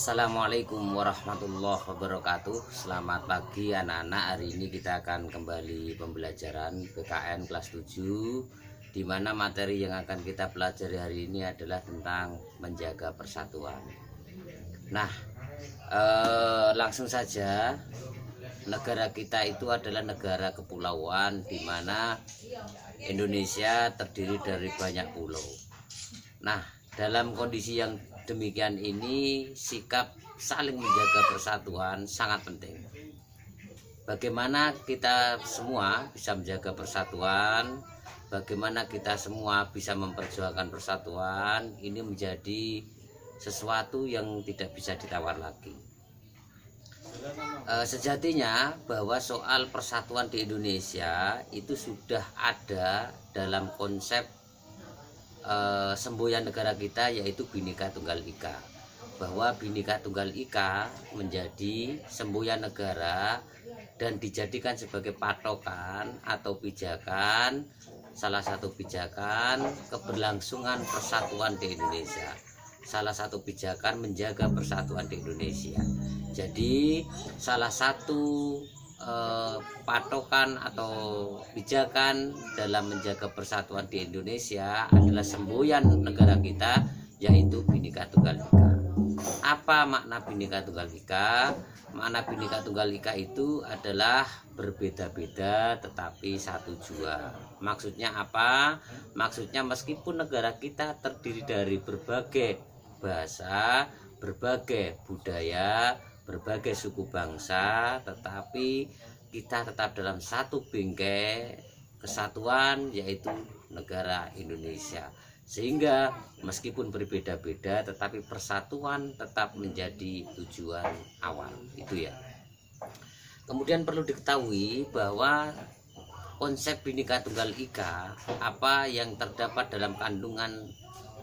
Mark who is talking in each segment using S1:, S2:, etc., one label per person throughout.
S1: Assalamualaikum warahmatullahi wabarakatuh. Selamat pagi anak-anak. Hari ini kita akan kembali pembelajaran PKN kelas 7, di mana materi yang akan kita pelajari hari ini adalah tentang menjaga persatuan. Nah, langsung saja. Negara kita itu adalah negara kepulauan, di mana Indonesia terdiri dari banyak pulau. Nah, dalam kondisi yang demikian ini, sikap saling menjaga persatuan sangat penting. Bagaimana kita semua bisa menjaga persatuan, bagaimana kita semua bisa memperjuangkan persatuan, ini menjadi sesuatu yang tidak bisa ditawar lagi. Sejatinya bahwa soal persatuan di Indonesia itu sudah ada dalam konsep semboyan negara kita, yaitu Bhinneka Tunggal Ika, bahwa Bhinneka Tunggal Ika menjadi semboyan negara dan dijadikan sebagai patokan atau pijakan, salah satu pijakan keberlangsungan persatuan di Indonesia, salah satu pijakan menjaga persatuan di Indonesia. Jadi salah satu patokan atau pijakan dalam menjaga persatuan di Indonesia adalah semboyan negara kita, yaitu Bhinneka Tunggal Ika. Apa makna Bhinneka Tunggal Ika? Makna Bhinneka Tunggal Ika itu adalah berbeda-beda tetapi satu jua. Maksudnya apa? Maksudnya meskipun negara kita terdiri dari berbagai bahasa, berbagai budaya, berbagai suku bangsa, tetapi kita tetap dalam satu bingkai kesatuan, yaitu negara Indonesia. Sehingga meskipun berbeda-beda tetapi persatuan tetap menjadi tujuan awal, itu ya. Kemudian perlu diketahui bahwa konsep Bhinneka Tunggal Ika, apa yang terdapat dalam kandungan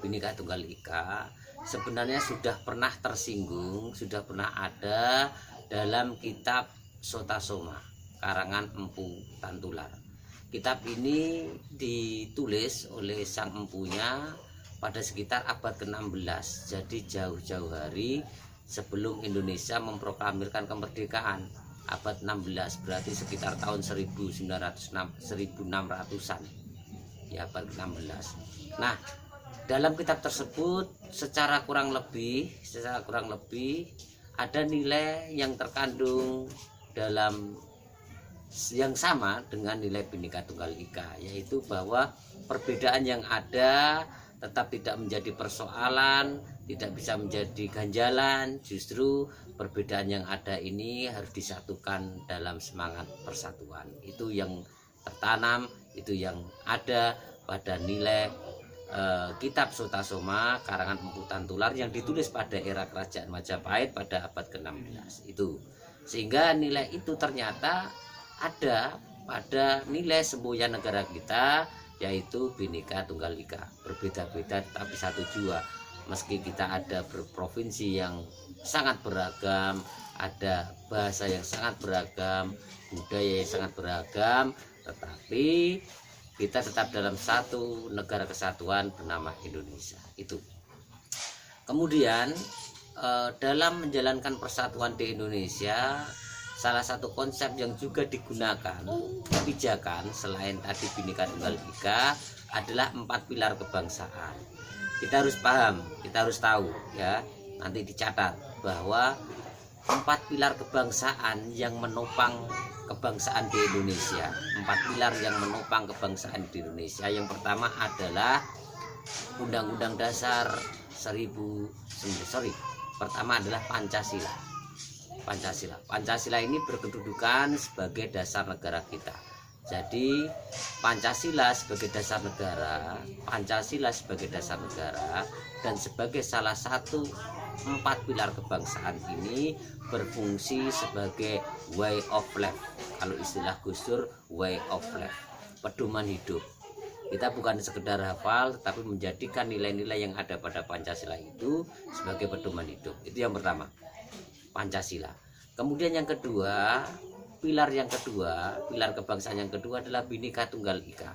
S1: Bhinneka Tunggal Ika, sebenarnya sudah pernah tersinggung, sudah pernah ada dalam kitab Sota Soma karangan Empu Tantular. Kitab ini ditulis oleh sang empunya pada sekitar abad ke-16, jadi jauh-jauh hari sebelum Indonesia memproklamirkan kemerdekaan. Abad 16 berarti sekitar tahun 1600-an, ya, abad ke-16. Nah, dalam kitab tersebut secara kurang lebih ada nilai yang terkandung dalam yang sama dengan nilai Bhinneka Tunggal Ika, yaitu bahwa perbedaan yang ada tetap tidak menjadi persoalan, tidak bisa menjadi ganjalan. Justru perbedaan yang ada ini harus disatukan dalam semangat persatuan. Itu yang tertanam, itu yang ada pada nilai kitab Sota Soma karangan Empu Tantular yang ditulis pada era kerajaan Majapahit pada abad ke-16 itu. Sehingga nilai itu ternyata ada pada nilai semboyan negara kita, yaitu Bhinneka Tunggal Ika. Berbeda-beda tapi satu jua. Meski kita ada berprovinsi yang sangat beragam, ada bahasa yang sangat beragam, budaya yang sangat beragam, tetapi kita tetap dalam satu negara kesatuan bernama Indonesia itu. Kemudian dalam menjalankan persatuan di Indonesia, salah satu konsep yang juga digunakan kebijakan selain tadi Bhinneka Tunggal Ika adalah 4 pilar kebangsaan. Kita harus paham, kita harus tahu, ya, nanti dicatat bahwa 4 pilar kebangsaan yang menopang kebangsaan di Indonesia. 4 pilar yang menopang kebangsaan di Indonesia. Yang pertama adalah Undang-Undang Dasar pertama adalah Pancasila. Pancasila ini berkedudukan sebagai dasar negara kita. Jadi Pancasila sebagai dasar negara, dan sebagai salah satu 4 pilar kebangsaan ini berfungsi sebagai way of life. Kalau istilah Gus Dur, way of life, pedoman hidup. Kita bukan sekedar hafal, tetapi menjadikan nilai-nilai yang ada pada Pancasila itu sebagai pedoman hidup. Itu yang pertama, Pancasila. Kemudian yang kedua, pilar kebangsaan yang kedua adalah Bhinneka Tunggal Ika.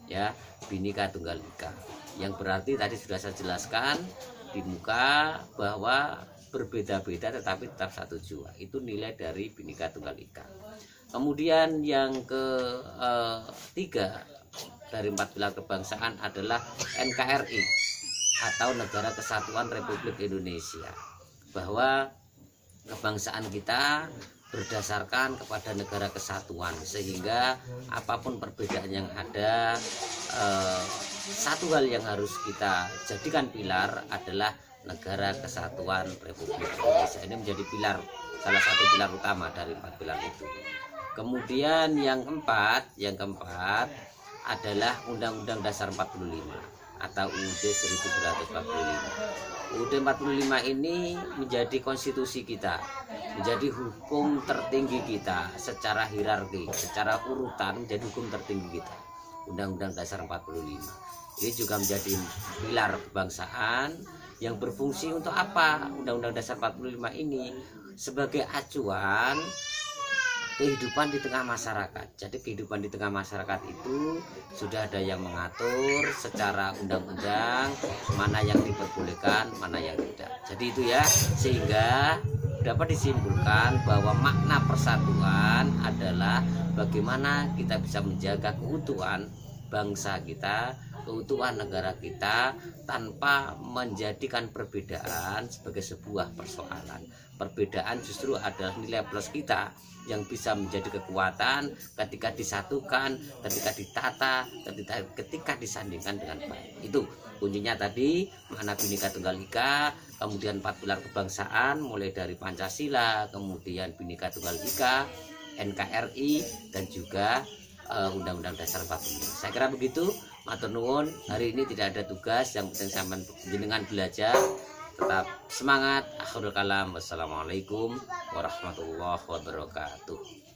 S1: Ya, Bhinneka Tunggal Ika. Yang berarti tadi sudah saya jelaskan di muka bahwa berbeda-beda tetapi tetap satu jua. Itu nilai dari Bhinneka Tunggal Ika. Kemudian yang ketiga dari 4 pilar kebangsaan adalah NKRI atau Negara Kesatuan Republik Indonesia, bahwa kebangsaan kita berdasarkan kepada negara kesatuan, sehingga apapun perbedaan yang ada, satu hal yang harus kita jadikan pilar adalah Negara Kesatuan Republik Indonesia. Ini menjadi pilar, salah satu pilar utama dari 4 pilar itu. Kemudian yang keempat adalah Undang-Undang Dasar 45 atau UUD 1945. UUD 45 ini menjadi konstitusi kita, menjadi hukum tertinggi kita secara hierarki, secara urutan menjadi hukum tertinggi kita. Undang-Undang Dasar 45 ini juga menjadi pilar kebangsaan yang berfungsi untuk apa? Undang-Undang Dasar 45 ini sebagai acuan kehidupan di tengah masyarakat. Jadi kehidupan di tengah masyarakat itu sudah ada yang mengatur secara undang-undang mana yang diperbolehkan, mana yang tidak. Jadi itu ya, sehingga dapat disimpulkan bahwa makna persatuan adalah bagaimana kita bisa menjaga keutuhan bangsa kita, keutuhan negara kita, tanpa menjadikan perbedaan sebagai sebuah persoalan. Perbedaan justru adalah nilai plus kita yang bisa menjadi kekuatan ketika disatukan, ketika ditata, ketika disandingkan dengan baik. Itu kuncinya tadi, makna Bhinneka Tunggal Ika, kemudian 4 pilar kebangsaan mulai dari Pancasila, kemudian Bhinneka Tunggal Ika, NKRI, dan juga Undang-Undang Dasar 45. Saya kira begitu. Matur nuwun. Hari ini tidak ada tugas, yang penting sampean jenengan belajar. Tetap semangat. Akhirul kalam. Wassalamualaikum warahmatullahi wabarakatuh.